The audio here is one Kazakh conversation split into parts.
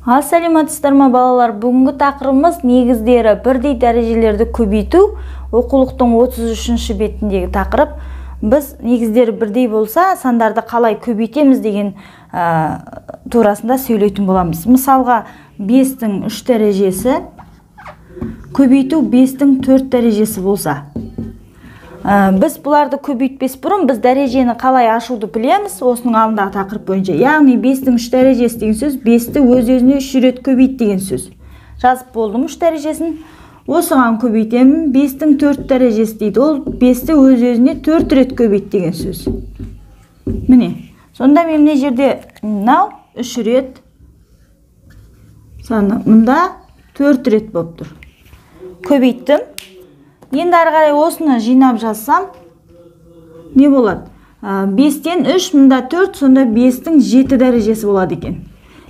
Саламатсыздар ма балалар? Бүгінгі тақырыбымыз негіздері бірдей дәрежелерді көбейту. Оқулықтың 33-ші бетіндегі тақырып. Біз негіздері бірдей болса, сандарды қалай көбейтеміз деген турасында сөйлейтін боламыз. Мысалға, 5-тің 3 дәрежесі көбейту 5-тің 4 дәрежесі болса. Біз бұларды көбейтпес бұрын біз дәрежені қалай ашуды білеміз, осының алдындағы тақырып бойынша. Яғни 5-тің 3 дәрежесі деген сөз 5-ті өз-өзіне 3 рет көбейт деген сөз. Жазып болдым 3 дәрежесін. Осыған көбейтемін 5-тің 4 дәрежесі дейді. Ол 5-ті өз-өзіне 4 рет көбейт деген сөз. Міне. Сонда мен мына жерде мынау 3 рет саны мында 4 рет болып тұр. Көбейттім. Енді ары қарай осыны жинап жазсам, не болады? 5-тен 3, мында 4, сонда 5-тің 7 дәрежесі болады екен.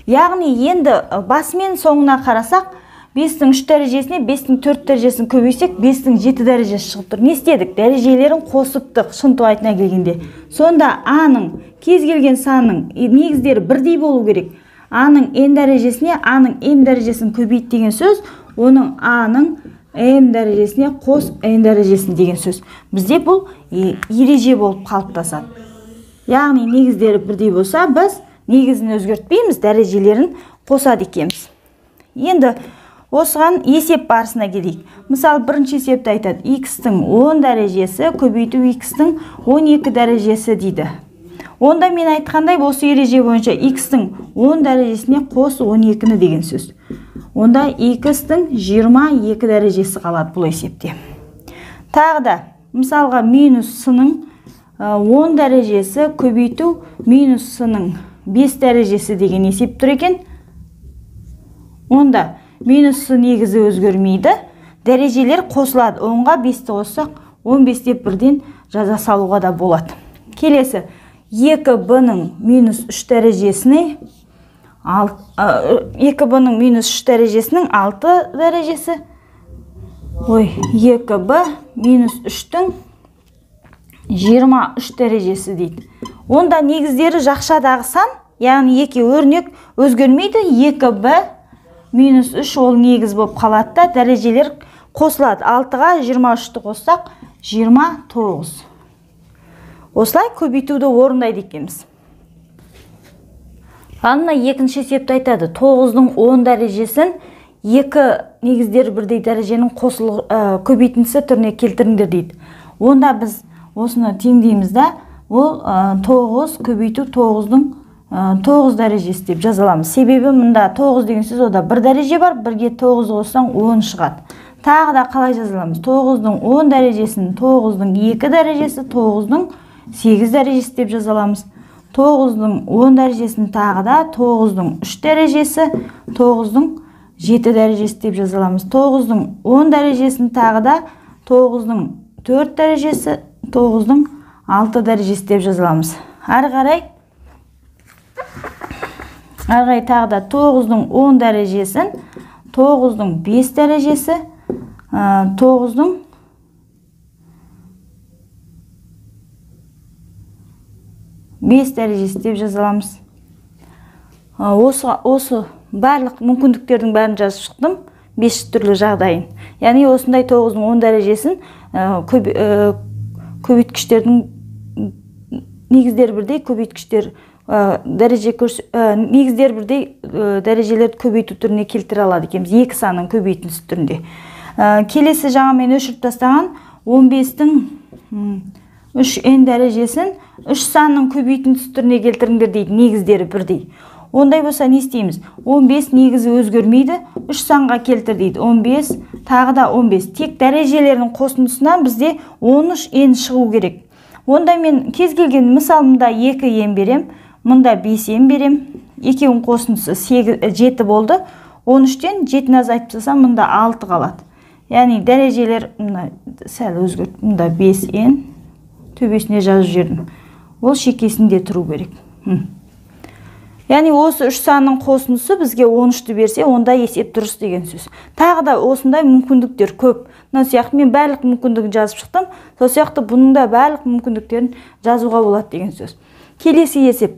Яғни енді басымен соңына қарасақ, 5-тің 3 дәрежесіне 5-тің 4 дәрежесін көбейсек, 5-тің 7 дәрежесі шығып тұр. Не істедік? Дәрежелерін қосыптық, шынтуайтына келгенде. Сонда А-ның кез келген санның негіздері бірдей болу керек. А-ның n дәрежесіне А-ның m дәрежесін көбейт деген сөз, оның А-ның m дәрежесіне қос n дәрежесін деген сөз. Бізде бұл ереже болып қалыптасады. Яғни негіздері бірдей болса, біз негізін өзгертпейміз, дәрежелерін қосады екенбіз. Енді осыған есеп барысына келейік. Мысалы, бірінші есепті айтады. X-тің 10 дәрежесі көбейту X-тің 12 дәрежесі дейді. Онда мен айтқандай осы ереже бойынша X-тің 10 дәрежесіне қос 12-ні деген сөз. Онда X-тің 22 дәрежесі қалады бұл есепте. Тағы да, мысалға, минус с-ның 10 дәрежесі көбейту минус с-ның 5 дәрежесі деген есеп тұр екен. Онда минус с негізі өзгермейді. Дәрежелер қосылады. 10-ға 5-ті қоссақ, 15 деп бірден жаза салуға да болады. Келесі, 2b-ның минус 3 дәрежесіне 2b-ның минус 3 дәрежесінің 6 дәрежесі. 2b минус 3-тің 23 дәрежесі дейді. Онда негіздері жақшадағы сан, яғни 2 өрнек өзгермейді. 2b минус 3 ол негіз болып қалады да, дәрежелер қосылады. 6-ға 23-ті қоссақ 29. Осылай көбейтуді орындайды екенбіз. Анна екінші есепті айтады. 9-ның 10 дәрежесін 2 негіздері бірдей дәреженің көбейтіндісі түріне келтіріңдер дейді. Онда біз осыны теңдейміз да, ол 9 көбейту 9-ның 9 дәрежесі деп жазаламыз. Себебі мұнда 9 деген сөз, ода 1 дәреже бар, 1-ге 9 қоссаң 10 шығады. Тағы да қалай жазаламыз? 9-ның 10 дәрежесін 9-ның 2 дәрежесі, 9-ның 8 дәрежесі деп жазаламыз. 9-ның 10 дәрежесін тағы да 9-ның 3 дәрежесі, 9-ның 7 дәрежесі деп жазаламыз. 9-ның 10 дәрежесін тағы да 9-ның 4 дәрежесі, 9-ның 6 дәрежесі деп жазаламыз. Ары қарай тағы да 9-ның 10 дәрежесін 9-ның 5 дәрежесі, 9-ның 5 дәрежесі деп жазаламыз. Осы барлық мүмкіндіктердің бәрін жазып шықтым, 5 түрлі жағдайын. Яғни осындай 9-ның 10 дәрежесін көбейткіштердің негіздері бірдей көбейткіштер негіздері бірдей дәрежелерді көбейту түріне келтіре алады екенбіз, 2 санның көбейтіндісі түрінде. Келесі жаңа мен өшіріп тастаған 15-тің 3n дәрежесін 3 санның көбейтіндісі түріне келтіріңдер дейді, негіздері бірдей. Ондай болса не істейміз? 15 негізі өзгермейді, 3 санға келтір дейді. 15, тағы да 15. Тек дәрежелерінің қосындысынан бізде 13n шығу керек. Онда мен кез келген мысалымда 2n берем, мұнда 5n берем. Екеуінің қосындысы 7 болды. 13-тен 7-ні азайтып тастасам, мұнда 6 қалады. Яғни дәрежелер сәл өзгерт. Мұнда 5n төбесіне жазып жердім. Ол шекесінде тұру керек. Яғни осы 3 санның қосындысы бізге 13-ті берсе, онда есеп дұрыс деген сөз. Тағы да осындай мүмкіндіктер көп. Мына сияқты мен барлық мүмкіндігін жазып шықтым. Сол сияқты бұның да барлық мүмкіндіктерін жазуға болады деген сөз. Келесі есеп.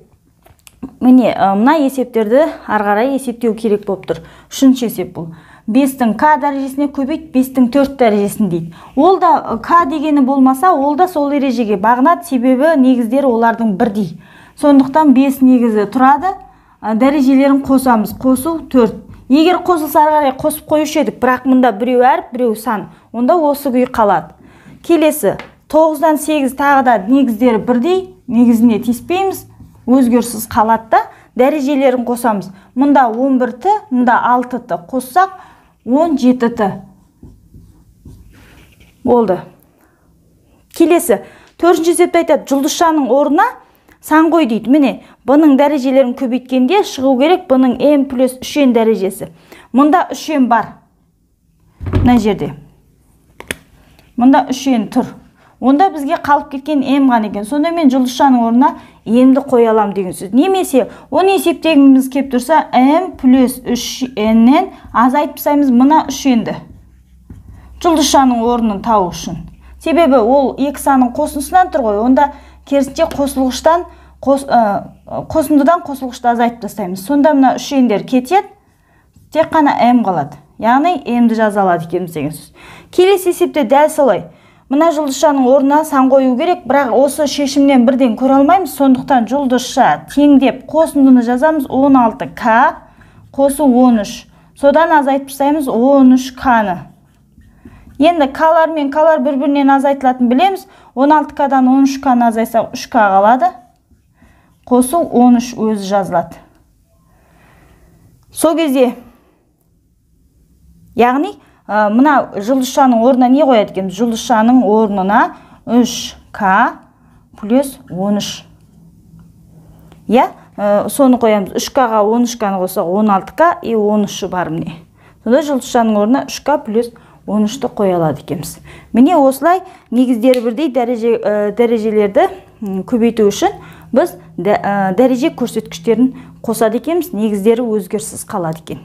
Міне, мына есептерді ары қарай есептеу керек болып тұр. Үшінші есеп бұл. 5-тің k дәрежесіне көбейт, 5-тің 4 дәрежесін дейді. Ол да k дегені болмаса, ол да сол ережеге бағынады, себебі негіздері олардың бірдей. Сондықтан 5 негізі тұрады, дәрежелерін қосамыз. Қосу 4. Егер қосылса ары қарай қосып қоюшы едік, бірақ мұнда біреу әріп, біреу сан, онда осы күй қалады. Келесі 9-дан 8 тағы да негіздері бірдей, негізіне тиіспейміз, өзгеріссіз қалады да, дәрежелерін қосамыз. Мұнда 11-ті, мұнда 6-ті қоссақ 17-ті болды. Келесі 4-ші есепті айтады, жұлдызшаның орнына сан қой дейді. Міне, бұның дәрежелерін көбейткенде шығу керек бұның m плюс 3n дәрежесі. Мұнда 3n бар. Мына жерде. Мұнда 3n тұр. Онда бізге қалып кеткен m ғана екен. Сонда мен жұлдызшаның орнына m-ді қоя алам деген сөз. Немесе оны есептегіміз кеп тұрса m плюс 3n-нен азайтып тастаймыз мына 3n-ді. Жұлдызшаның орнын тауып үшін. Себебі ол екі санның қосындысынан тұр ғой. Онда керісінше қосындыдан қосылғышты азайтып тастаймыз. Сонда мына 3n-дер кетеді, тек қана m қалады. Яғни m-ді жаза алады екенбіз деген сөз. Келесі есепте дәл солай. Мына жұлдызшаның орнына сан қою керек, бірақ осы шешімнен бірден көре алмаймыз. Сондықтан жұлдызша теңдеп қосындыны жазамыз 16k қосу 13. Содан азайтып тастаймыз 13k-ны. Енді k-лар мен k-лар бір-бірінен азайтылатын білеміз. 16k-дан 13k-ны азайтсақ 3k қалады. Қосу 13 өзі жазылады. Сол кезде, яғни мына жұлдызшаның орнына не қояды екен? Жұлдызшаның орнына 3k плюс 13. Я, соны қоямыз. 3k-ға 13k-ны қосақ 16k и 13 бар міне. Сонда жұлдызшаның орнына 3k плюс 13-ті қоя алады екенбіз. Міне осылай негіздері бірдей дәрежелерді көбейту үшін біз дәреже көрсеткіштерін қосады екенбіз, негіздері өзгеріссіз қалады екен.